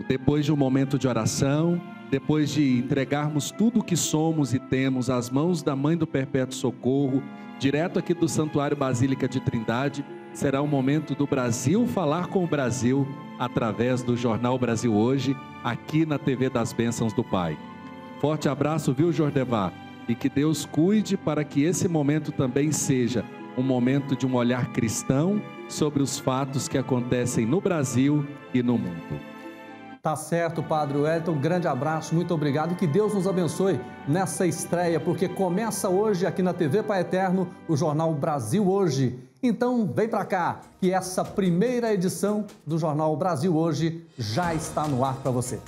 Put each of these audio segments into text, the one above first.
Depois de um momento de oração, depois de entregarmos tudo o que somos e temos às mãos da Mãe do Perpétuo Socorro, direto aqui do Santuário Basílica de Trindade, será o momento do Brasil falar com o Brasil através do Jornal Brasil Hoje, aqui na TV das Bênçãos do Pai. Forte abraço, viu, Jordevar? E que Deus cuide para que esse momento também seja um momento de um olhar cristão sobre os fatos que acontecem no Brasil e no mundo. Tá certo, Padre Wellington, um grande abraço, muito obrigado e que Deus nos abençoe nessa estreia, porque começa hoje aqui na TV Pai Eterno o Jornal Brasil Hoje. Então vem pra cá, que essa primeira edição do Jornal Brasil Hoje já está no ar para você.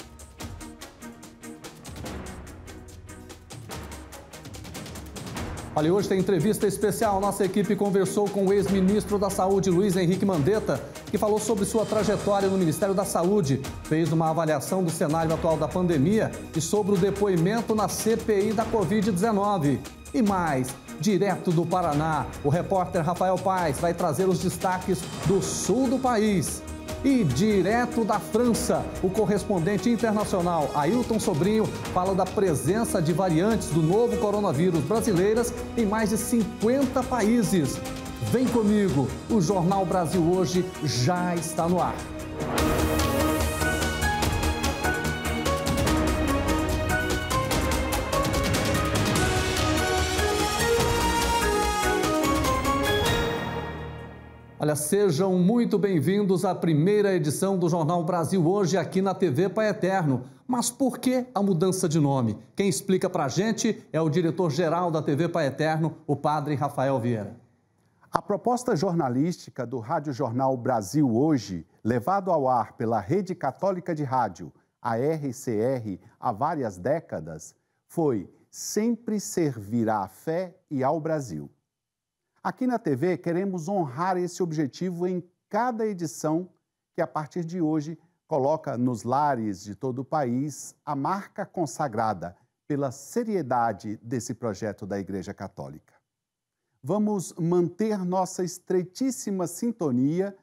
Olha, hoje tem entrevista especial. Nossa equipe conversou com o ex-ministro da Saúde, Luiz Henrique Mandetta, que falou sobre sua trajetória no Ministério da Saúde, fez uma avaliação do cenário atual da pandemia e sobre o depoimento na CPI da Covid-19. E mais, direto do Paraná, o repórter Rafael Paes vai trazer os destaques do sul do país. E direto da França, o correspondente internacional Ailton Sobrinho fala da presença de variantes do novo coronavírus brasileiras em mais de 50 países. Vem comigo, o Jornal Brasil Hoje já está no ar. Olha, sejam muito bem-vindos à primeira edição do Jornal Brasil Hoje aqui na TV Pai Eterno. Mas por que a mudança de nome? Quem explica pra gente é o diretor-geral da TV Pai Eterno, o Padre Rafael Vieira. A proposta jornalística do Rádio Jornal Brasil Hoje, levado ao ar pela Rede Católica de Rádio, a RCR, há várias décadas, foi sempre servir à fé e ao Brasil. Aqui na TV, queremos honrar esse objetivo em cada edição que, a partir de hoje, coloca nos lares de todo o país a marca consagrada pela seriedade desse projeto da Igreja Católica. Vamos manter nossa estreitíssima sintonia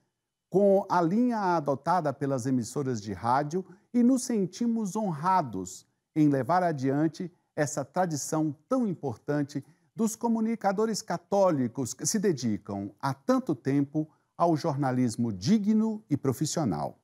com a linha adotada pelas emissoras de rádio e nos sentimos honrados em levar adiante essa tradição tão importante dos comunicadores católicos que se dedicam há tanto tempo ao jornalismo digno e profissional.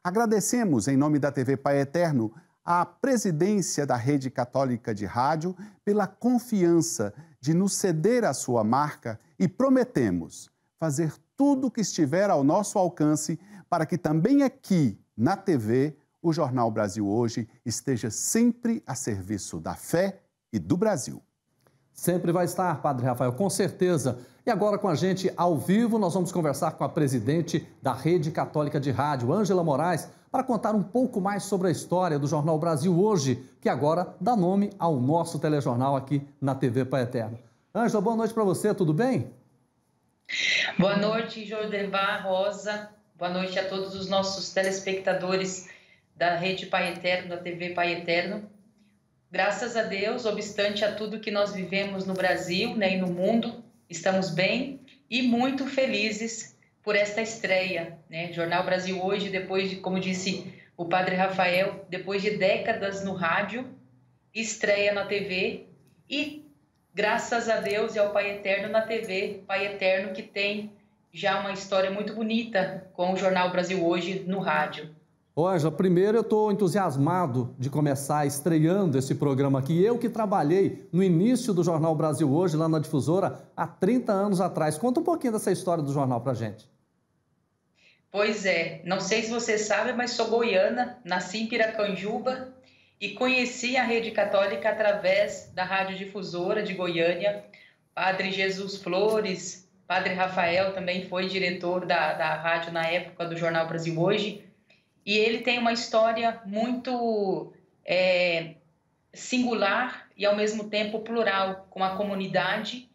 Agradecemos, em nome da TV Pai Eterno, à presidência da Rede Católica de Rádio pela confiança de nos ceder a sua marca e prometemos fazer tudo o que estiver ao nosso alcance para que também aqui, na TV, o Jornal Brasil Hoje esteja sempre a serviço da fé e do Brasil. Sempre vai estar, Padre Rafael, com certeza. E agora com a gente, ao vivo, nós vamos conversar com a presidente da Rede Católica de Rádio, Ângela Moraes, para contar um pouco mais sobre a história do Jornal Brasil Hoje, que agora dá nome ao nosso telejornal aqui na TV Pai Eterno. Ângela, boa noite para você, tudo bem? Boa noite, Jordevar, Rosa. Boa noite a todos os nossos telespectadores da Rede Pai Eterno, da TV Pai Eterno. Graças a Deus, obstante a tudo que nós vivemos no Brasil, né, e no mundo, estamos bem e muito felizes por esta estreia, né? Jornal Brasil Hoje, depois de, como disse o Padre Rafael, depois de décadas no rádio, estreia na TV e, graças a Deus e ao Pai Eterno na TV, Pai Eterno que tem já uma história muito bonita com o Jornal Brasil Hoje no rádio. Ô, Ângela, primeiro eu estou entusiasmado de começar estreando esse programa aqui. Eu que trabalhei no início do Jornal Brasil Hoje, lá na Difusora, há 30 anos atrás. Conta um pouquinho dessa história do jornal pra gente. Pois é, não sei se você sabe, mas sou goiana, nasci em Piracanjuba e conheci a Rede Católica através da Rádio Difusora de Goiânia. Padre Jesus Flores, Padre Rafael também foi diretor da rádio na época do Jornal Brasil Hoje. E ele tem uma história muito singular e, ao mesmo tempo, plural, com a comunidade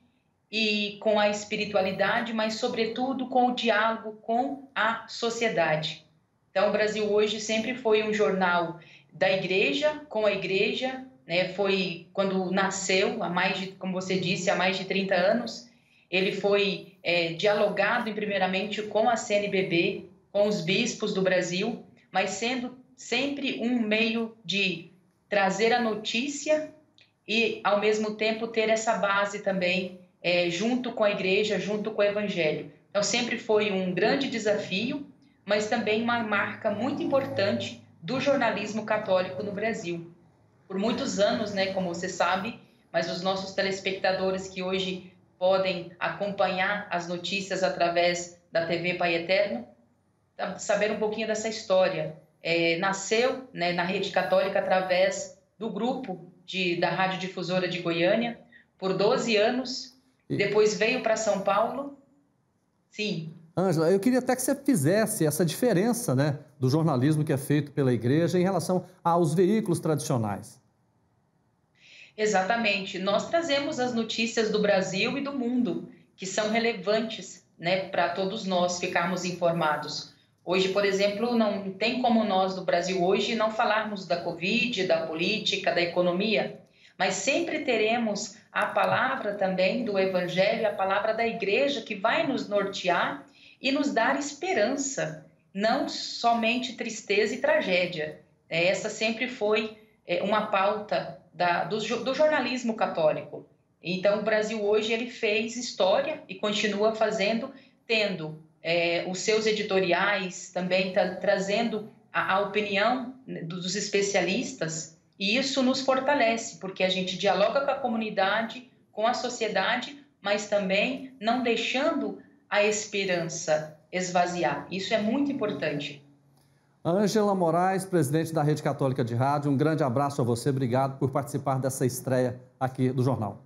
e com a espiritualidade, mas, sobretudo, com o diálogo com a sociedade. Então, o Brasil Hoje sempre foi um jornal da igreja, com a igreja, né? Foi quando nasceu, há mais de, como você disse, há mais de 30 anos. Ele foi dialogado, primeiramente, com a CNBB, com os bispos do Brasil, mas sendo sempre um meio de trazer a notícia e, ao mesmo tempo, ter essa base também junto com a igreja, junto com o evangelho. Então, sempre foi um grande desafio, mas também uma marca muito importante do jornalismo católico no Brasil. Por muitos anos, né, como você sabe, mas os nossos telespectadores que hoje podem acompanhar as notícias através da TV Pai Eterno, saber um pouquinho dessa história. Nasceu, né, na Rede Católica através do grupo da Rádio Difusora de Goiânia por 12 anos, depois veio para São Paulo. Sim. Ângela, eu queria até que você fizesse essa diferença, né, do jornalismo que é feito pela igreja em relação aos veículos tradicionais. Exatamente. Nós trazemos as notícias do Brasil e do mundo, que são relevantes, né, para todos nós ficarmos informados. Hoje, por exemplo, não tem como nós do Brasil hoje não falarmos da Covid, da política, da economia, mas sempre teremos a palavra também do Evangelho, a palavra da igreja que vai nos nortear e nos dar esperança, não somente tristeza e tragédia. Essa sempre foi uma pauta do jornalismo católico. Então, o Brasil hoje ele fez história e continua fazendo, tendo os seus editoriais, também trazendo a opinião dos especialistas, e isso nos fortalece, porque a gente dialoga com a comunidade, com a sociedade, mas também não deixando a esperança esvaziar. Isso é muito importante. Ângela Moraes, presidente da Rede Católica de Rádio, um grande abraço a você, obrigado por participar dessa estreia aqui do jornal.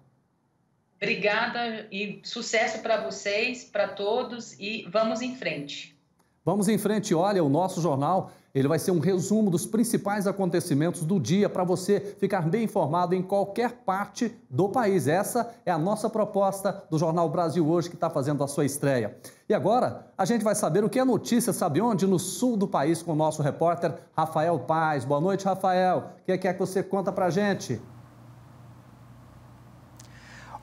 Obrigada e sucesso para vocês, para todos, e vamos em frente. Vamos em frente. Olha, o nosso jornal, ele vai ser um resumo dos principais acontecimentos do dia para você ficar bem informado em qualquer parte do país. Essa é a nossa proposta do Jornal Brasil Hoje, que está fazendo a sua estreia. E agora, a gente vai saber o que é notícia, sabe onde? No sul do país, com o nosso repórter Rafael Paz. Boa noite, Rafael. O que é que você conta para a gente?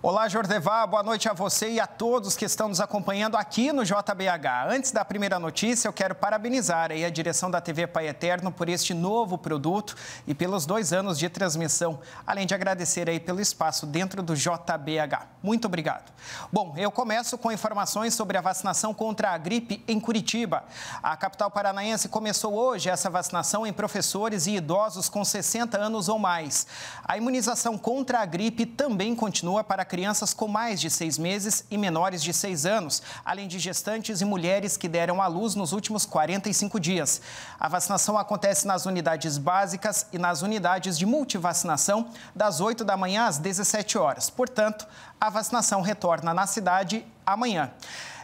Olá, Jordevá, boa noite a você e a todos que estão nos acompanhando aqui no JBH. Antes da primeira notícia, eu quero parabenizar aí a direção da TV Pai Eterno por este novo produto e pelos 2 anos de transmissão, além de agradecer aí pelo espaço dentro do JBH. Muito obrigado. Bom, eu começo com informações sobre a vacinação contra a gripe em Curitiba. A capital paranaense começou hoje essa vacinação em professores e idosos com 60 anos ou mais. A imunização contra a gripe também continua para crianças com mais de 6 meses e menores de 6 anos, além de gestantes e mulheres que deram à luz nos últimos 45 dias. A vacinação acontece nas unidades básicas e nas unidades de multivacinação, das 8 da manhã às 17 horas. Portanto, a vacinação retorna na cidade amanhã.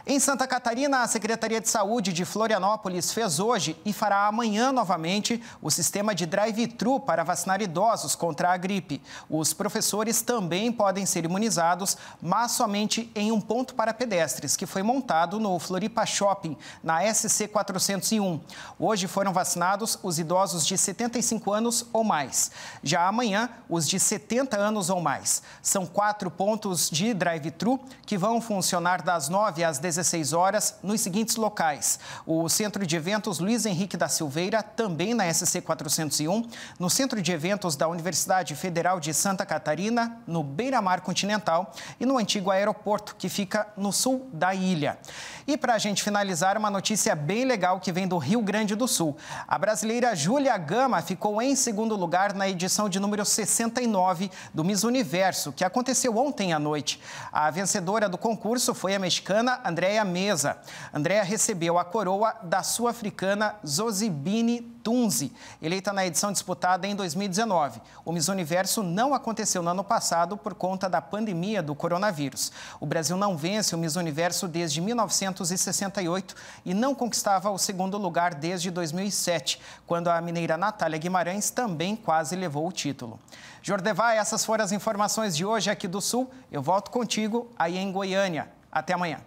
Em Santa Catarina, a Secretaria de Saúde de Florianópolis fez hoje e fará amanhã novamente o sistema de drive-thru para vacinar idosos contra a gripe. Os professores também podem ser imunizados, mas somente em um ponto para pedestres, que foi montado no Floripa Shopping, na SC 401. Hoje foram vacinados os idosos de 75 anos ou mais. Já amanhã, os de 70 anos ou mais. São 4 pontos de drive-thru que vão funcionar das 9 às 16 horas nos seguintes locais: o Centro de Eventos Luiz Henrique da Silveira, também na SC 401, no Centro de Eventos da Universidade Federal de Santa Catarina, no Beira-Mar Continental e no antigo aeroporto, que fica no sul da ilha. E para a gente finalizar, uma notícia bem legal que vem do Rio Grande do Sul. A brasileira Júlia Gama ficou em segundo lugar na edição de número 69 do Miss Universo, que aconteceu ontem à noite. A vencedora do concurso foi a mexicana Andréa Meza. Andréa recebeu a coroa da sul-africana Zozibini Tunzi, eleita na edição disputada em 2019. O Miss Universo não aconteceu no ano passado por conta da pandemia do coronavírus. O Brasil não vence o Miss Universo desde 1968 e não conquistava o segundo lugar desde 2007, quando a mineira Natália Guimarães também quase levou o título. Jordevá, essas foram as informações de hoje aqui do Sul. Eu volto contigo aí em Goiânia. Até amanhã.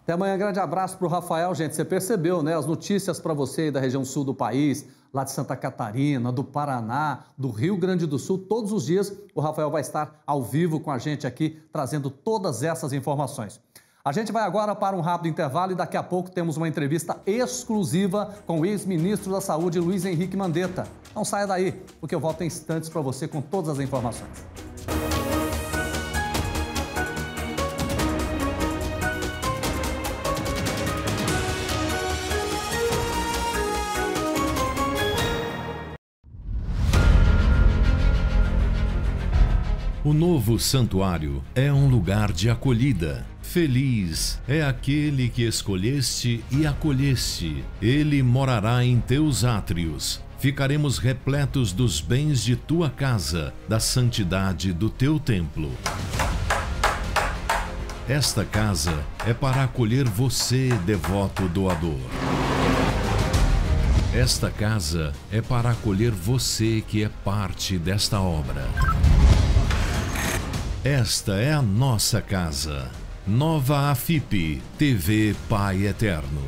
Até amanhã, grande abraço para o Rafael. Gente, você percebeu, né? As notícias para você da região sul do país, lá de Santa Catarina, do Paraná, do Rio Grande do Sul. Todos os dias o Rafael vai estar ao vivo com a gente aqui, trazendo todas essas informações. A gente vai agora para um rápido intervalo e daqui a pouco temos uma entrevista exclusiva com o ex-ministro da Saúde, Luiz Henrique Mandetta. Não saia daí, porque eu volto em instantes para você com todas as informações. O novo santuário é um lugar de acolhida. Feliz é aquele que escolheste e acolheste. Ele morará em teus átrios. Ficaremos repletos dos bens de tua casa, da santidade do teu templo. Esta casa é para acolher você, devoto doador. Esta casa é para acolher você que é parte desta obra. Esta é a nossa casa. Nova AFIP, TV Pai Eterno.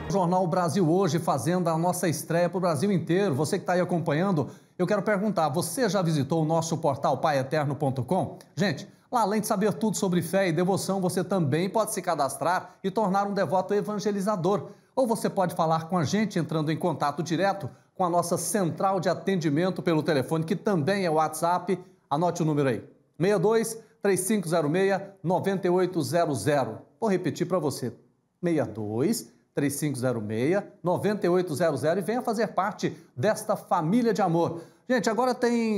Jornal Brasil Hoje, fazendo a nossa estreia para o Brasil inteiro. Você que está aí acompanhando, eu quero perguntar, você já visitou o nosso portal paieterno.com? Gente, lá, além de saber tudo sobre fé e devoção, você também pode se cadastrar e tornar um devoto evangelizador. Ou você pode falar com a gente entrando em contato direto com a nossa central de atendimento pelo telefone, que também é o WhatsApp. Anote o número aí, 62-3506-9800. Vou repetir para você, 62-3506-9800 e venha fazer parte desta família de amor. Gente, agora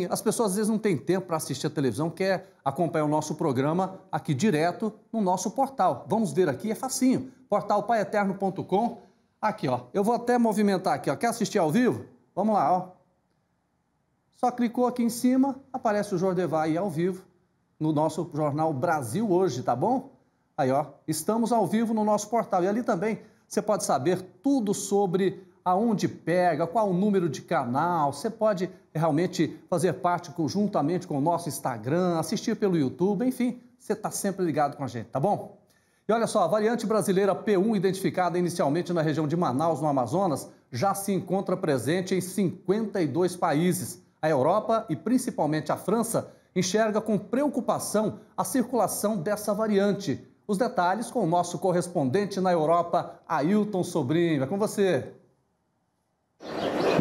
as pessoas às vezes não têm tempo para assistir a televisão, quer acompanhar o nosso programa aqui direto no nosso portal. Vamos ver aqui, é facinho, portal paieterno.com. Aqui, ó, eu vou até movimentar aqui, ó, quer assistir ao vivo? Vamos lá, ó. Só clicou aqui em cima, aparece o Jordevar aí ao vivo no nosso jornal Brasil Hoje, tá bom? Aí, ó, estamos ao vivo no nosso portal e ali também você pode saber tudo sobre aonde pega, qual o número de canal, você pode realmente fazer parte conjuntamente com o nosso Instagram, assistir pelo YouTube, enfim, você está sempre ligado com a gente, tá bom? E olha só, a variante brasileira P1, identificada inicialmente na região de Manaus, no Amazonas, já se encontra presente em 52 países. A Europa e principalmente a França enxerga com preocupação a circulação dessa variante. Os detalhes com o nosso correspondente na Europa, Ailton Sobrinho. É com você.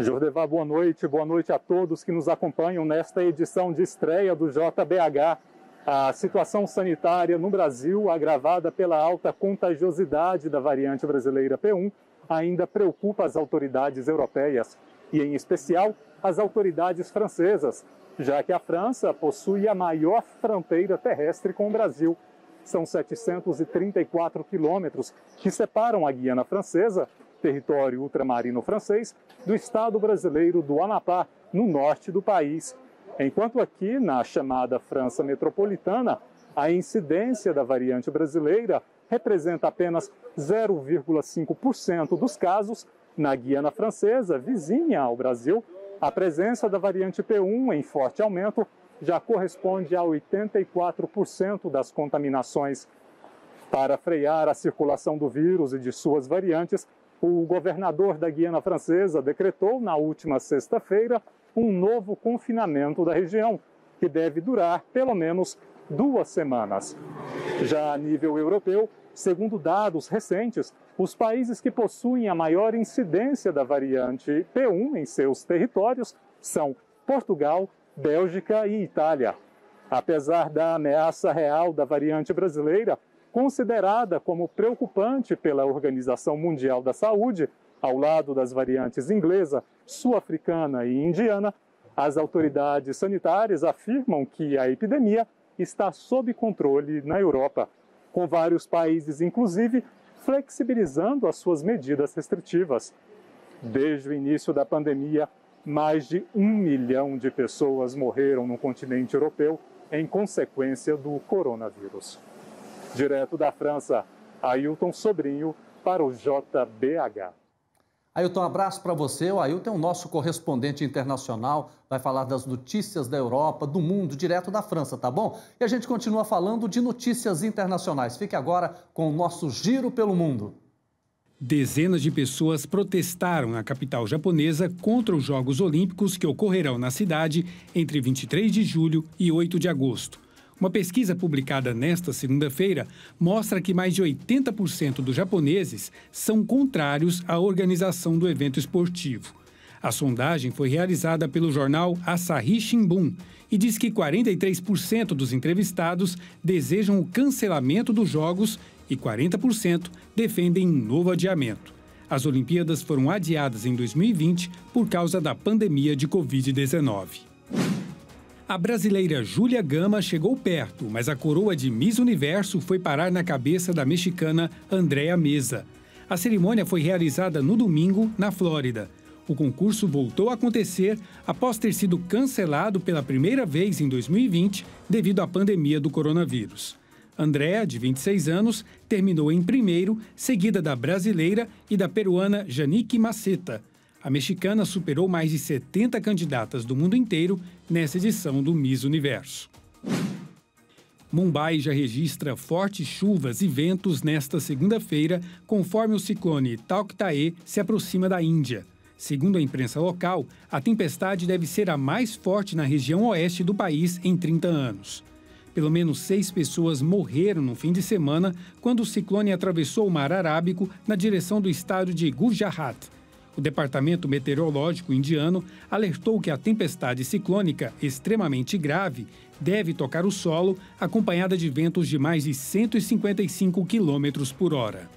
Jordevar, boa noite a todos que nos acompanham nesta edição de estreia do JBH. A situação sanitária no Brasil, agravada pela alta contagiosidade da variante brasileira P1, ainda preocupa as autoridades europeias e, em especial, as autoridades francesas, já que a França possui a maior fronteira terrestre com o Brasil. São 734 quilômetros que separam a Guiana Francesa, território ultramarino francês, do estado brasileiro do Amapá, no norte do país. Enquanto aqui, na chamada França metropolitana, a incidência da variante brasileira representa apenas 0,5% dos casos. Na Guiana Francesa, vizinha ao Brasil, a presença da variante P1 em forte aumento já corresponde a 84% das contaminações. Para frear a circulação do vírus e de suas variantes, o governador da Guiana Francesa decretou na última sexta-feira um novo confinamento da região, que deve durar pelo menos 2 semanas. Já a nível europeu, segundo dados recentes, os países que possuem a maior incidência da variante P1 em seus territórios são Portugal, Bélgica e Itália. Apesar da ameaça real da variante brasileira, considerada como preocupante pela Organização Mundial da Saúde, ao lado das variantes inglesa, sul-africana e indiana, as autoridades sanitárias afirmam que a epidemia está sob controle na Europa, com vários países, inclusive, flexibilizando as suas medidas restritivas. Desde o início da pandemia, mais de 1 milhão de pessoas morreram no continente europeu em consequência do coronavírus. Direto da França, Ailton Sobrinho para o JBH. Ailton, um abraço para você. O Ailton é o nosso correspondente internacional, vai falar das notícias da Europa, do mundo, direto da França, tá bom? E a gente continua falando de notícias internacionais. Fique agora com o nosso Giro pelo Mundo. Dezenas de pessoas protestaram na capital japonesa contra os Jogos Olímpicos que ocorrerão na cidade entre 23 de julho e 8 de agosto. Uma pesquisa publicada nesta segunda-feira mostra que mais de 80% dos japoneses são contrários à organização do evento esportivo. A sondagem foi realizada pelo jornal Asahi Shimbun e diz que 43% dos entrevistados desejam o cancelamento dos Jogos e 40% defendem um novo adiamento. As Olimpíadas foram adiadas em 2020 por causa da pandemia de Covid-19. A brasileira Júlia Gama chegou perto, mas a coroa de Miss Universo foi parar na cabeça da mexicana Andréa Meza. A cerimônia foi realizada no domingo, na Flórida. O concurso voltou a acontecer após ter sido cancelado pela primeira vez em 2020 devido à pandemia do coronavírus. Andréa, de 26 anos, terminou em primeiro, seguida da brasileira e da peruana Janique Maceta. A mexicana superou mais de 70 candidatas do mundo inteiro nessa edição do Miss Universo. Mumbai já registra fortes chuvas e ventos nesta segunda-feira, conforme o ciclone Tauktae se aproxima da Índia. Segundo a imprensa local, a tempestade deve ser a mais forte na região oeste do país em 30 anos. Pelo menos 6 pessoas morreram no fim de semana quando o ciclone atravessou o Mar Arábico na direção do estado de Gujarat. O Departamento Meteorológico indiano alertou que a tempestade ciclônica extremamente grave deve tocar o solo, acompanhada de ventos de mais de 155 km por hora.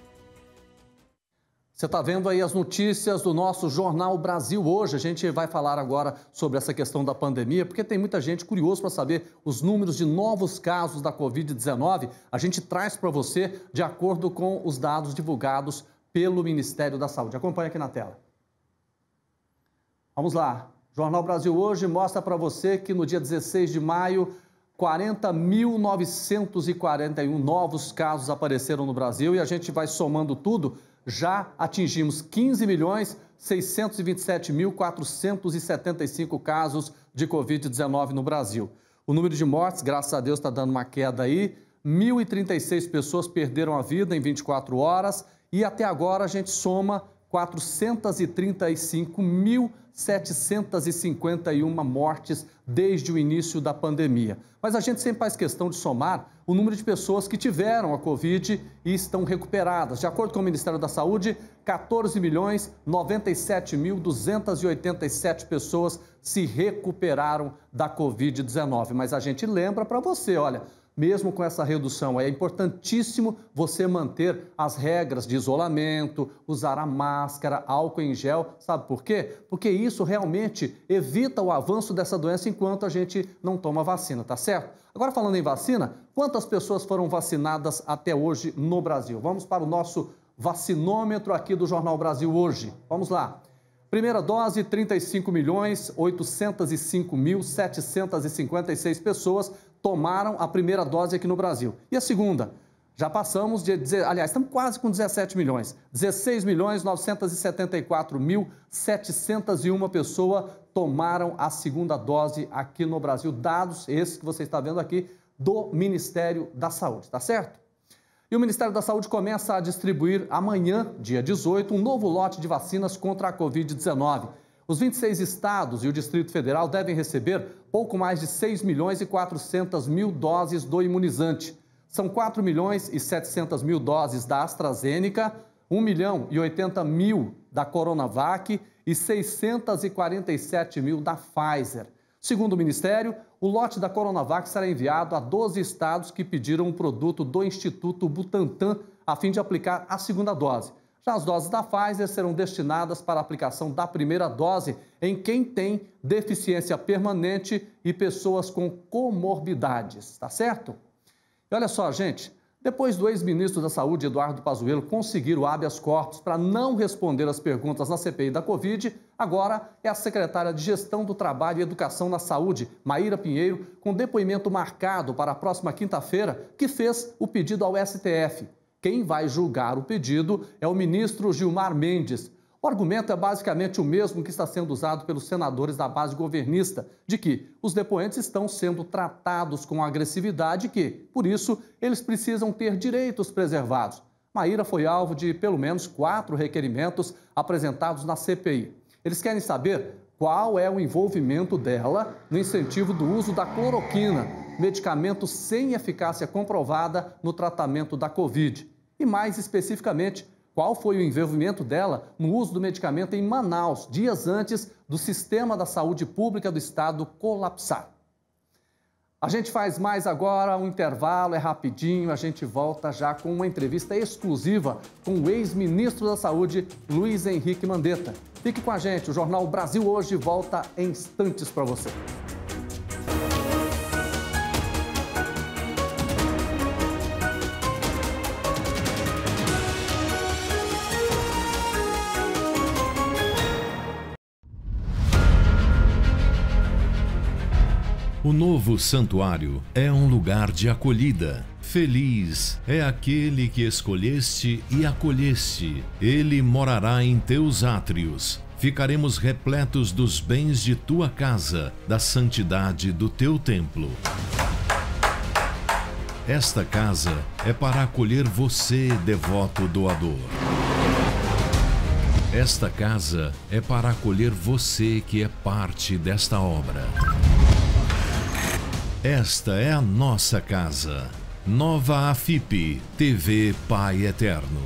Você está vendo aí as notícias do nosso Jornal Brasil Hoje. A gente vai falar agora sobre essa questão da pandemia, porque tem muita gente curiosa para saber os números de novos casos da Covid-19. A gente traz para você de acordo com os dados divulgados pelo Ministério da Saúde. Acompanhe aqui na tela. Vamos lá. Jornal Brasil Hoje mostra para você que no dia 16 de maio, 40.941 novos casos apareceram no Brasil e a gente vai somando tudo, já atingimos 15.627.475 casos de Covid-19 no Brasil. O número de mortes, graças a Deus, está dando uma queda aí. 1.036 pessoas perderam a vida em 24 horas e até agora a gente soma 435.751 mortes desde o início da pandemia. Mas a gente sempre faz questão de somar o número de pessoas que tiveram a Covid e estão recuperadas. De acordo com o Ministério da Saúde, 14.097.287 pessoas se recuperaram da Covid-19. Mas a gente lembra para você, olha, mesmo com essa redução, é importantíssimo você manter as regras de isolamento, usar a máscara, álcool em gel. Sabe por quê? Porque isso realmente evita o avanço dessa doença enquanto a gente não toma vacina, tá certo? Agora, falando em vacina, quantas pessoas foram vacinadas até hoje no Brasil? Vamos para o nosso vacinômetro aqui do Jornal Brasil Hoje. Vamos lá. Primeira dose, 35.805.756 pessoas tomaram a primeira dose aqui no Brasil. E a segunda? Já passamos de... Aliás, estamos quase com 17 milhões. 16.974.701 pessoas tomaram a segunda dose aqui no Brasil. Dados esses que você está vendo aqui do Ministério da Saúde, tá certo? E o Ministério da Saúde começa a distribuir amanhã, dia 18, um novo lote de vacinas contra a Covid-19. Os 26 estados e o Distrito Federal devem receber pouco mais de 6.400.000 doses do imunizante. São 4.700.000 doses da AstraZeneca, 1.080.000 da Coronavac e 647.000 da Pfizer. Segundo o Ministério, o lote da Coronavac será enviado a 12 estados que pediram um produto do Instituto Butantan a fim de aplicar a segunda dose. Já as doses da Pfizer serão destinadas para a aplicação da primeira dose em quem tem deficiência permanente e pessoas com comorbidades, tá certo? E olha só, gente, depois do ex-ministro da Saúde, Eduardo Pazuello, conseguir o habeas corpus para não responder às perguntas na CPI da Covid, agora é a secretária de Gestão do Trabalho e Educação na Saúde, Maíra Pinheiro, com depoimento marcado para a próxima quinta-feira, que fez o pedido ao STF. Quem vai julgar o pedido é o ministro Gilmar Mendes. O argumento é basicamente o mesmo que está sendo usado pelos senadores da base governista, de que os depoentes estão sendo tratados com agressividade e que, por isso, eles precisam ter direitos preservados. Maíra foi alvo de pelo menos 4 requerimentos apresentados na CPI. Eles querem saber qual é o envolvimento dela no incentivo do uso da cloroquina, medicamento sem eficácia comprovada no tratamento da Covid. E mais especificamente, qual foi o envolvimento dela no uso do medicamento em Manaus, dias antes do sistema da saúde pública do estado colapsar. A gente faz mais agora, um intervalo, é rapidinho, a gente volta já com uma entrevista exclusiva com o ex-ministro da Saúde, Luiz Henrique Mandetta. Fique com a gente, o Jornal Brasil Hoje volta em instantes para você. O novo santuário é um lugar de acolhida. Feliz é aquele que escolheste e acolheste. Ele morará em teus átrios. Ficaremos repletos dos bens de tua casa, da santidade do teu templo. Esta casa é para acolher você, devoto doador. Esta casa é para acolher você que é parte desta obra. Esta é a nossa casa. Nova AFIP, TV Pai Eterno.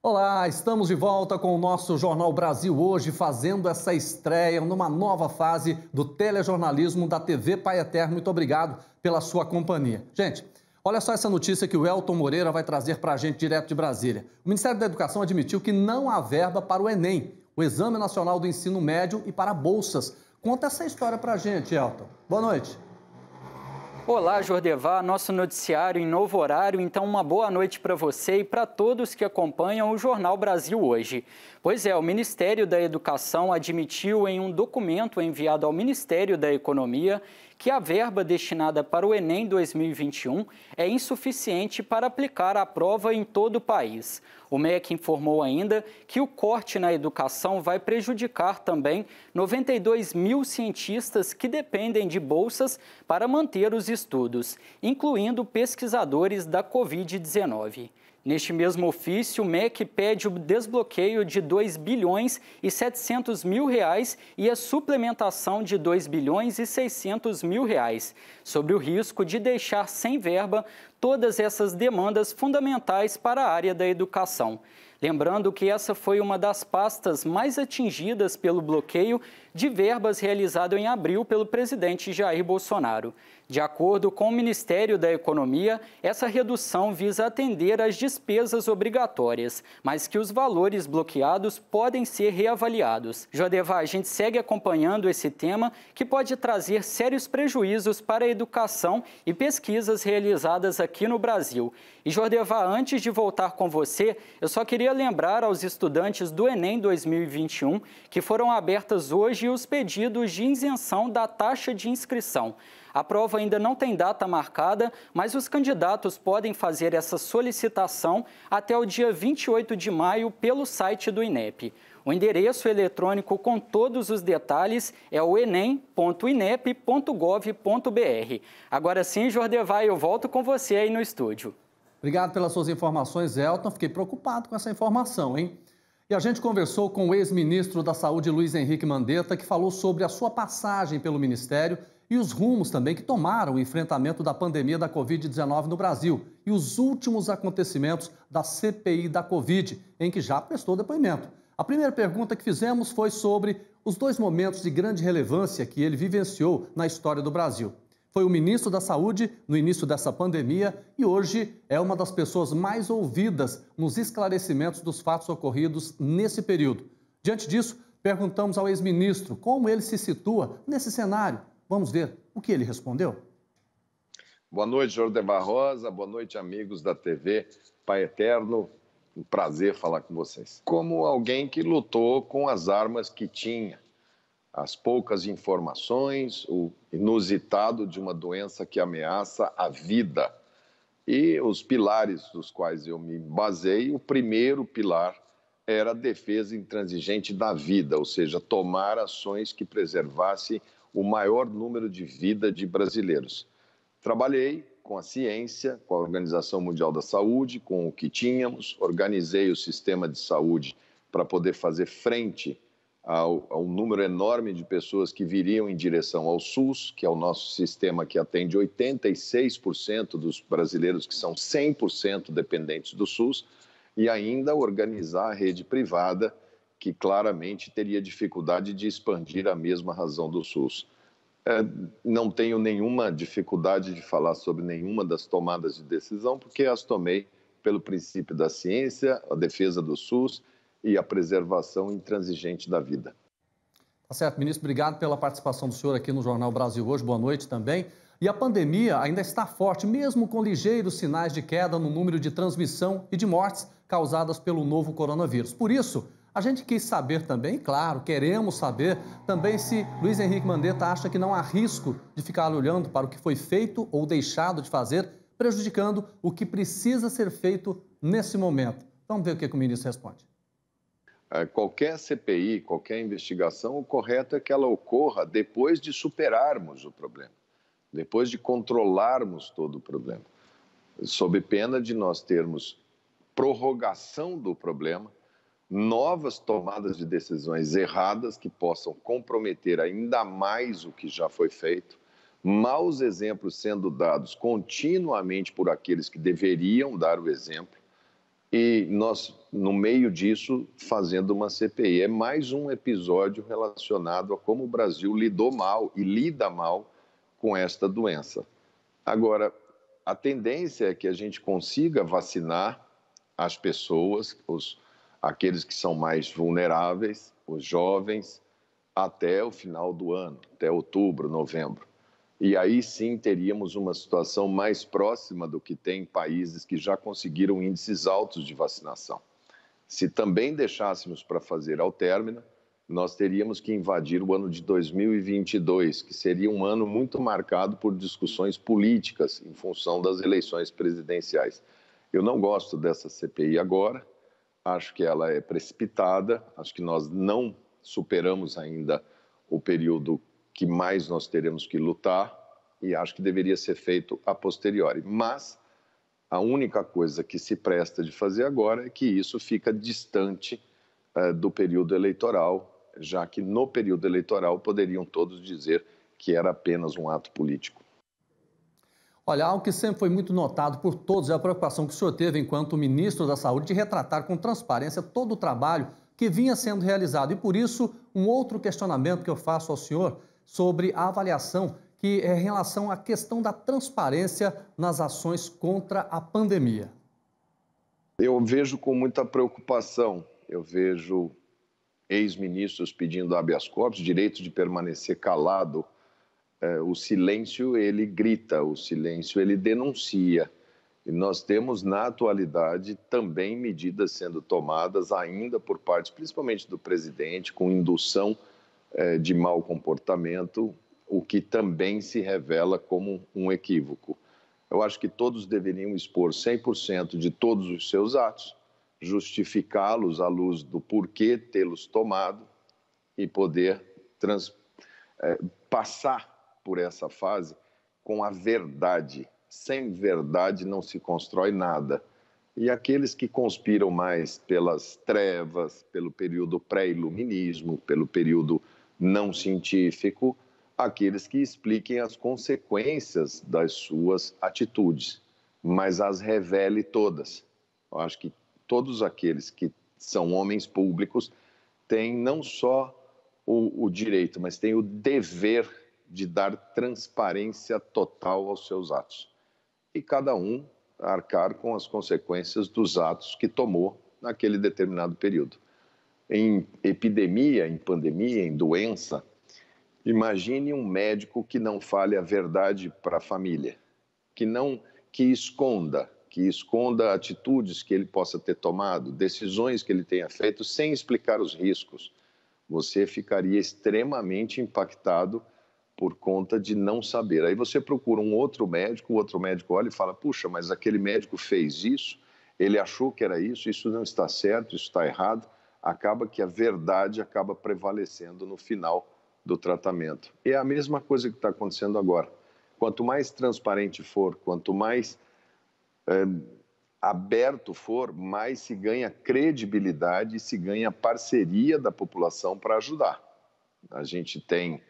Olá, estamos de volta com o nosso Jornal Brasil Hoje, fazendo essa estreia numa nova fase do telejornalismo da TV Pai Eterno. Muito obrigado pela sua companhia. Gente, olha só essa notícia que o Elton Moreira vai trazer para a gente direto de Brasília. O Ministério da Educação admitiu que não há verba para o Enem, o Exame Nacional do Ensino Médio, e para bolsas. Conta essa história para a gente, Elton. Boa noite. Olá, Jordevar, nosso noticiário em novo horário, então uma boa noite para você e para todos que acompanham o Jornal Brasil Hoje. Pois é, o Ministério da Educação admitiu em um documento enviado ao Ministério da Economia que a verba destinada para o Enem 2021 é insuficiente para aplicar a prova em todo o país. O MEC informou ainda que o corte na educação vai prejudicar também 92 mil cientistas que dependem de bolsas para manter os estudos, incluindo pesquisadores da Covid-19. Neste mesmo ofício, o MEC pede o desbloqueio de R$ 2 bilhões e 700 mil reais e a suplementação de R$ 2 bilhões e 600 mil reais, sobre o risco de deixar sem verba todas essas demandas fundamentais para a área da educação. Lembrando que essa foi uma das pastas mais atingidas pelo bloqueio de verbas realizado em abril pelo presidente Jair Bolsonaro. De acordo com o Ministério da Economia, essa redução visa atender às despesas obrigatórias, mas que os valores bloqueados podem ser reavaliados. Jodevá, a gente segue acompanhando esse tema que pode trazer sérios prejuízos para a educação e pesquisas realizadas aqui no Brasil. E Jodevá, antes de voltar com você, eu só queria lembrar aos estudantes do Enem 2021 que foram abertas hoje os pedidos de isenção da taxa de inscrição. A prova ainda não tem data marcada, mas os candidatos podem fazer essa solicitação até o dia 28 de maio pelo site do INEP. O endereço eletrônico com todos os detalhes é o enem.inep.gov.br. Agora sim, Jordevá, eu volto com você aí no estúdio. Obrigado pelas suas informações, Elton. Fiquei preocupado com essa informação, hein? E a gente conversou com o ex-ministro da Saúde, Luiz Henrique Mandetta, que falou sobre a sua passagem pelo Ministério e os rumos também que tomaram o enfrentamento da pandemia da Covid-19 no Brasil e os últimos acontecimentos da CPI da Covid, em que já prestou depoimento. A primeira pergunta que fizemos foi sobre os 2 momentos de grande relevância que ele vivenciou na história do Brasil. Foi o ministro da Saúde no início dessa pandemia e hoje é uma das pessoas mais ouvidas nos esclarecimentos dos fatos ocorridos nesse período. Diante disso, perguntamos ao ex-ministro como ele se situa nesse cenário. Vamos ver o que ele respondeu. Boa noite, Jordevar Rosa. Boa noite, amigos da TV Pai Eterno. um prazer falar com vocês. Como alguém que lutou com as armas que tinha, as poucas informações, o inusitado de uma doença que ameaça a vida. E os pilares dos quais eu me baseei, o primeiro pilar era a defesa intransigente da vida, ou seja, tomar ações que preservassem o maior número de vida de brasileiros. Trabalhei com a ciência, com a Organização Mundial da Saúde, com o que tínhamos, organizei o sistema de saúde para poder fazer frente ao número enorme de pessoas que viriam em direção ao SUS, que é o nosso sistema que atende 86% dos brasileiros que são 100% dependentes do SUS, e ainda organizar a rede privada, que claramente teria dificuldade de expandir a mesma razão do SUS. Não tenho nenhuma dificuldade de falar sobre nenhuma das tomadas de decisão, porque as tomei pelo princípio da ciência, a defesa do SUS e a preservação intransigente da vida. Tá certo, ministro, obrigado pela participação do senhor aqui no Jornal Brasil Hoje, boa noite também. E a pandemia ainda está forte, mesmo com ligeiros sinais de queda no número de transmissão e de mortes causadas pelo novo coronavírus. Por isso, a gente quis saber também, claro, queremos saber também se Luiz Henrique Mandetta acha que não há risco de ficar olhando para o que foi feito ou deixado de fazer, prejudicando o que precisa ser feito nesse momento. Vamos ver o que o ministro responde. Qualquer CPI, qualquer investigação, o correto é que ela ocorra depois de superarmos o problema, depois de controlarmos todo o problema, sob pena de nós termos prorrogação do problema, novas tomadas de decisões erradas que possam comprometer ainda mais o que já foi feito, maus exemplos sendo dados continuamente por aqueles que deveriam dar o exemplo, e nós, no meio disso, fazendo uma CPI. É mais um episódio relacionado a como o Brasil lidou mal e lida mal com esta doença. Agora, a tendência é que a gente consiga vacinar as pessoas, aqueles que são mais vulneráveis, os jovens, até o final do ano, até outubro, novembro. E aí sim teríamos uma situação mais próxima do que tem em países que já conseguiram índices altos de vacinação. Se também deixássemos para fazer ao término, nós teríamos que invadir o ano de 2022, que seria um ano muito marcado por discussões políticas em função das eleições presidenciais. Eu não gosto dessa CPI agora, acho que ela é precipitada, acho que nós não superamos ainda o período que mais nós teremos que lutar e acho que deveria ser feito a posteriori. Mas a única coisa que se presta de fazer agora é que isso fica distante do período eleitoral, já que no período eleitoral poderiam todos dizer que era apenas um ato político. Olha, algo que sempre foi muito notado por todos é a preocupação que o senhor teve enquanto ministro da Saúde de retratar com transparência todo o trabalho que vinha sendo realizado. E por isso, um outro questionamento que eu faço ao senhor sobre a avaliação que é em relação à questão da transparência nas ações contra a pandemia. Eu vejo com muita preocupação, eu vejo ex-ministros pedindo habeas corpus, direito de permanecer calado. O silêncio, ele grita, o silêncio, ele denuncia. E nós temos, na atualidade, também medidas sendo tomadas ainda por parte, principalmente do presidente, com indução de mau comportamento, o que também se revela como um equívoco. Eu acho que todos deveriam expor 100% de todos os seus atos, justificá-los à luz do porquê tê-los tomado e poder passar por essa fase com a verdade. Sem verdade não se constrói nada. E aqueles que conspiram mais pelas trevas, pelo período pré-iluminismo, pelo período não científico, aqueles que expliquem as consequências das suas atitudes, mas as revele todas. Eu acho que todos aqueles que são homens públicos têm não só o direito, mas têm o dever de dar transparência total aos seus atos. E cada um arcar com as consequências dos atos que tomou naquele determinado período. Em epidemia, em pandemia, em doença, imagine um médico que não fale a verdade para a família, que esconda que esconda atitudes que ele possa ter tomado, decisões que ele tenha feito sem explicar os riscos. Você ficaria extremamente impactado por conta de não saber. Aí você procura um outro médico, o outro médico olha e fala, puxa, mas aquele médico fez isso, ele achou que era isso não está certo, isso está errado. Acaba que a verdade acaba prevalecendo no final do tratamento. É a mesma coisa que está acontecendo agora. Quanto mais transparente for, quanto mais aberto for, mais se ganha credibilidade e se ganha parceria da população para ajudar. A gente tem,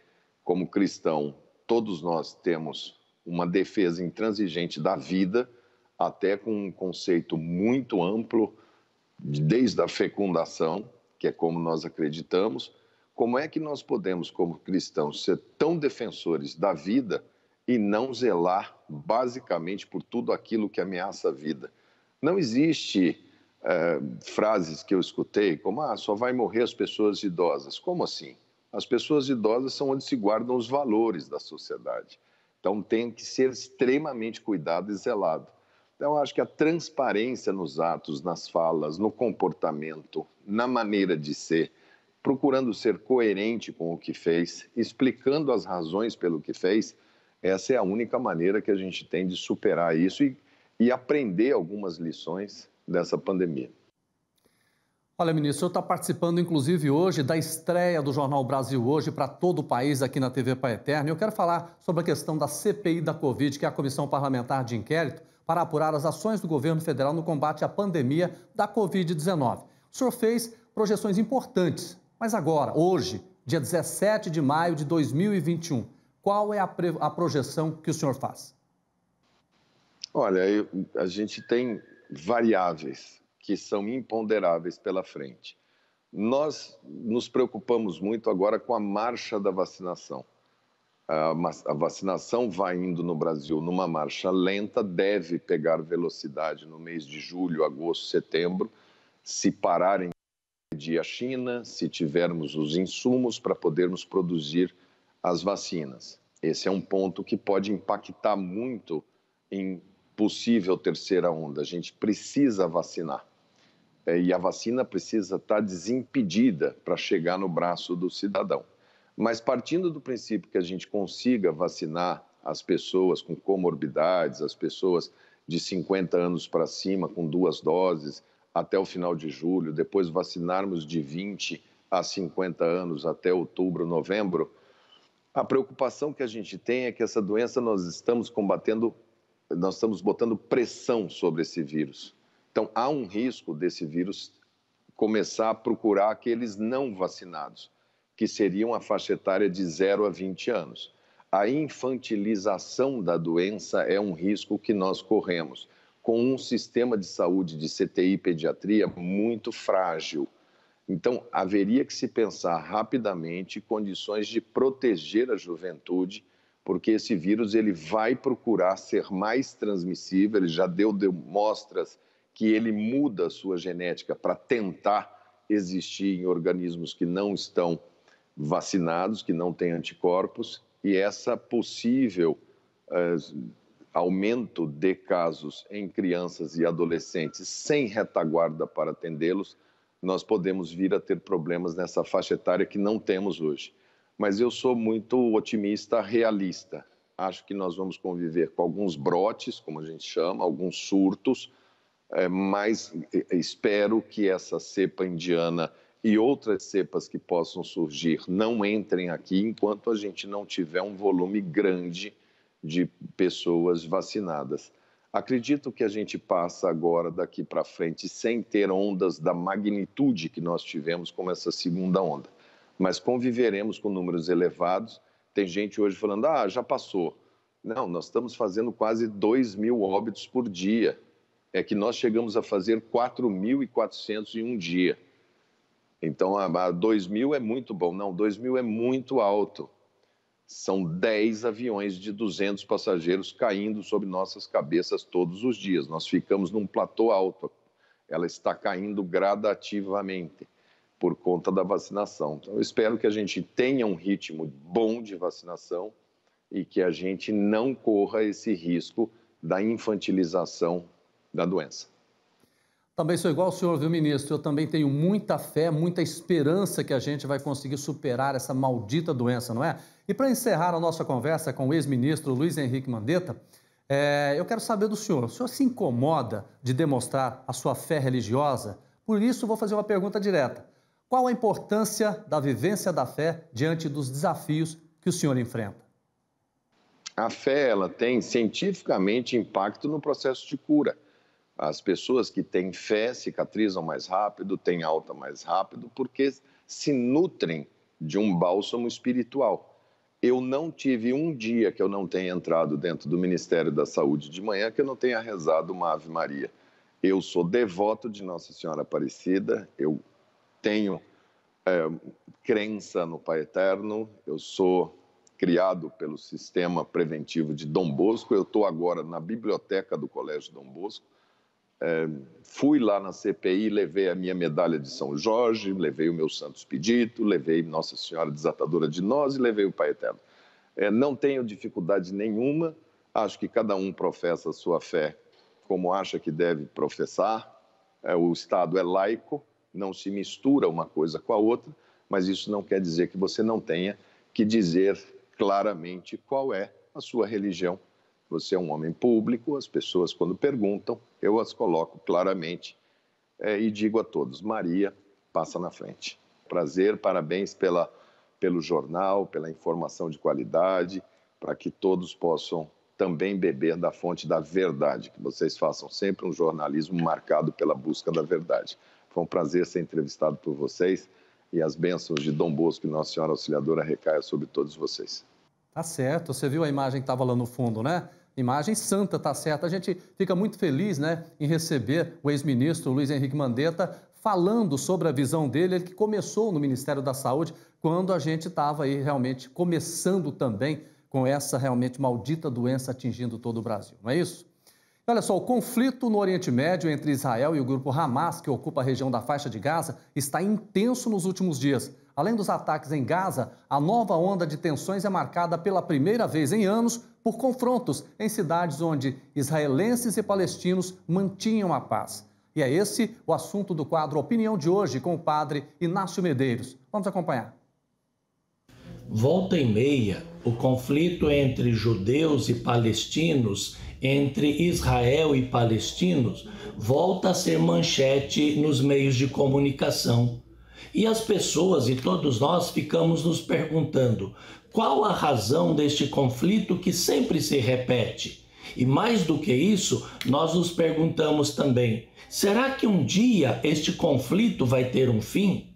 como cristão, todos nós temos uma defesa intransigente da vida, até com um conceito muito amplo, desde a fecundação, que é como nós acreditamos. Como é que nós podemos, como cristãos, ser tão defensores da vida e não zelar basicamente por tudo aquilo que ameaça a vida? Não existe frases que eu escutei como só vai morrer as pessoas idosas. Como assim? As pessoas idosas são onde se guardam os valores da sociedade. Então tem que ser extremamente cuidado e zelado. Então, eu acho que a transparência nos atos, nas falas, no comportamento, na maneira de ser, procurando ser coerente com o que fez, explicando as razões pelo que fez, essa é a única maneira que a gente tem de superar isso e aprender algumas lições dessa pandemia. Olha, ministro, o senhor está participando, inclusive, hoje da estreia do Jornal Brasil Hoje para todo o país aqui na TV Pai Eterno. Eu quero falar sobre a questão da CPI da Covid, que é a Comissão Parlamentar de Inquérito, para apurar as ações do governo federal no combate à pandemia da Covid-19. O senhor fez projeções importantes, mas agora, hoje, dia 17 de maio de 2021, qual é a projeção que o senhor faz? Olha, a gente tem variáveis que são imponderáveis pela frente. Nós nos preocupamos muito agora com a marcha da vacinação. A vacinação vai indo no Brasil numa marcha lenta, deve pegar velocidade no mês de julho, agosto, setembro, se pararem de a China, se tivermos os insumos para podermos produzir as vacinas. Esse é um ponto que pode impactar muito em possível terceira onda. A gente precisa vacinar. E a vacina precisa estar desimpedida para chegar no braço do cidadão. Mas partindo do princípio que a gente consiga vacinar as pessoas com comorbidades, as pessoas de 50 anos para cima com 2 doses até o final de julho, depois vacinarmos de 20 a 50 anos até outubro, novembro, a preocupação que a gente tem é que essa doença nós estamos combatendo, nós estamos botando pressão sobre esse vírus. Então há um risco desse vírus começar a procurar aqueles não vacinados, que seriam a faixa etária de 0 a 20 anos. A infantilização da doença é um risco que nós corremos, com um sistema de saúde de CTI e pediatria muito frágil. Então, haveria que se pensar rapidamente condições de proteger a juventude, porque esse vírus ele vai procurar ser mais transmissível, ele já deu mostras que ele muda a sua genética para tentar existir em organismos que não estão vacinados, que não têm anticorpos, e essa possível aumento de casos em crianças e adolescentes sem retaguarda para atendê-los, nós podemos vir a ter problemas nessa faixa etária que não temos hoje. Mas eu sou muito otimista, realista. Acho que nós vamos conviver com alguns brotes, como a gente chama, alguns surtos, mas espero que essa cepa indiana e outras cepas que possam surgir não entrem aqui enquanto a gente não tiver um volume grande de pessoas vacinadas. Acredito que a gente passa agora, daqui para frente, sem ter ondas da magnitude que nós tivemos como essa segunda onda. Mas conviveremos com números elevados. Tem gente hoje falando, já passou. Não, nós estamos fazendo quase 2.000 óbitos por dia. É que nós chegamos a fazer 4.400 em um dia. Então, 2.000 é muito bom. Não, 2.000 é muito alto. São 10 aviões de 200 passageiros caindo sobre nossas cabeças todos os dias. Nós ficamos num platô alto. Ela está caindo gradativamente por conta da vacinação. Então, eu espero que a gente tenha um ritmo bom de vacinação e que a gente não corra esse risco da infantilização da doença. Também sou igual ao senhor, viu, ministro? Eu também tenho muita fé, muita esperança que a gente vai conseguir superar essa maldita doença, não é? E para encerrar a nossa conversa com o ex-ministro Luiz Henrique Mandetta, eu quero saber do senhor. O senhor se incomoda de demonstrar a sua fé religiosa? Por isso, vou fazer uma pergunta direta. Qual a importância da vivência da fé diante dos desafios que o senhor enfrenta? A fé, ela tem cientificamente impacto no processo de cura. As pessoas que têm fé cicatrizam mais rápido, têm alta mais rápido, porque se nutrem de um bálsamo espiritual. Eu não tive um dia que eu não tenha entrado dentro do Ministério da Saúde de manhã que eu não tenha rezado uma Ave Maria. Eu sou devoto de Nossa Senhora Aparecida, eu tenho crença no Pai Eterno, eu sou criado pelo Sistema Preventivo de Dom Bosco, eu estou agora na biblioteca do Colégio Dom Bosco, fui lá na CPI, levei a minha medalha de São Jorge, levei o meu Santo Expedito, levei Nossa Senhora Desatadora de Nós e levei o Pai Eterno. Não tenho dificuldade nenhuma, acho que cada um professa a sua fé como acha que deve professar, o Estado é laico, não se mistura uma coisa com a outra, mas isso não quer dizer que você não tenha que dizer claramente qual é a sua religião. Você é um homem público, as pessoas quando perguntam, eu as coloco claramente e digo a todos, Maria, passa na frente. Prazer, parabéns pelo jornal, pela informação de qualidade, para que todos possam também beber da fonte da verdade, que vocês façam sempre um jornalismo marcado pela busca da verdade. Foi um prazer ser entrevistado por vocês e as bênçãos de Dom Bosco e Nossa Senhora Auxiliadora recaia sobre todos vocês. Tá certo, você viu a imagem que estava lá no fundo, né? Imagem santa, tá certo. A gente fica muito feliz, né, em receber o ex-ministro Luiz Henrique Mandetta falando sobre a visão dele, ele que começou no Ministério da Saúde, quando a gente estava aí realmente começando também com essa realmente maldita doença atingindo todo o Brasil, não é isso? E olha só, o conflito no Oriente Médio entre Israel e o grupo Hamas, que ocupa a região da faixa de Gaza, está intenso nos últimos dias. Além dos ataques em Gaza, a nova onda de tensões é marcada pela primeira vez em anos por confrontos em cidades onde israelenses e palestinos mantinham a paz. E é esse o assunto do quadro Opinião de hoje com o padre Inácio Medeiros. Vamos acompanhar. Volta e meia, o conflito entre judeus e palestinos, entre Israel e palestinos, volta a ser manchete nos meios de comunicação. E as pessoas e todos nós ficamos nos perguntando qual a razão deste conflito que sempre se repete. E mais do que isso, nós nos perguntamos também, será que um dia este conflito vai ter um fim?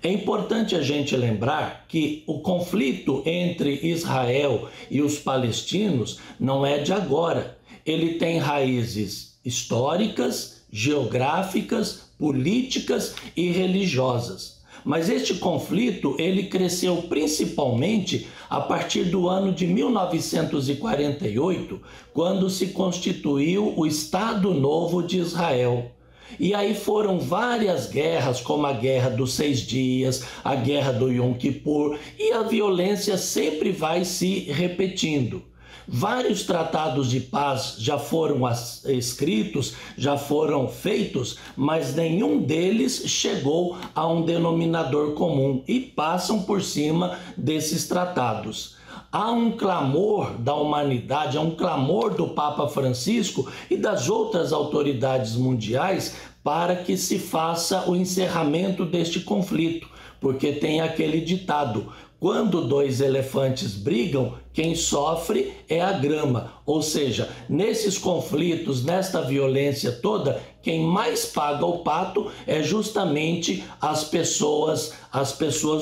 É importante a gente lembrar que o conflito entre Israel e os palestinos não é de agora. Ele tem raízes históricas, geográficas, políticas e religiosas. Mas este conflito, ele cresceu principalmente a partir do ano de 1948, quando se constituiu o Estado Novo de Israel. E aí foram várias guerras, como a Guerra dos 6 Dias, a Guerra do Yom Kippur, e a violência sempre vai se repetindo. Vários tratados de paz já foram escritos, já foram feitos, mas nenhum deles chegou a um denominador comum e passam por cima desses tratados. Há um clamor da humanidade, há um clamor do Papa Francisco e das outras autoridades mundiais para que se faça o encerramento deste conflito, porque tem aquele ditado: quando dois elefantes brigam, quem sofre é a grama. Ou seja, nesses conflitos, nesta violência toda, quem mais paga o pato é justamente as pessoas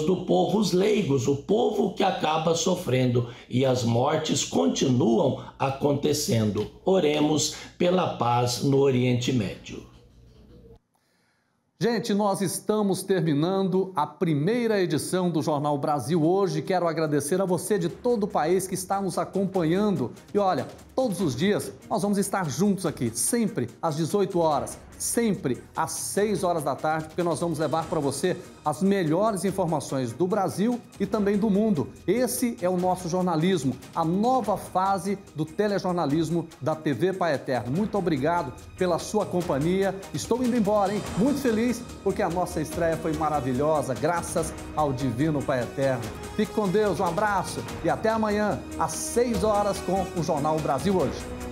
do povo, os leigos, o povo que acaba sofrendo. E as mortes continuam acontecendo. Oremos pela paz no Oriente Médio. Gente, nós estamos terminando a primeira edição do Jornal Brasil Hoje. Quero agradecer a você de todo o país que está nos acompanhando. E olha, todos os dias nós vamos estar juntos aqui, sempre às 18 horas, sempre às 6 horas da tarde, porque nós vamos levar para você as melhores informações do Brasil e também do mundo. Esse é o nosso jornalismo, a nova fase do telejornalismo da TV Pai Eterno. Muito obrigado pela sua companhia. Estou indo embora, hein? Muito feliz porque a nossa estreia foi maravilhosa, graças ao Divino Pai Eterno. Fique com Deus, um abraço e até amanhã às 6 horas com o Jornal Brasil Hoje.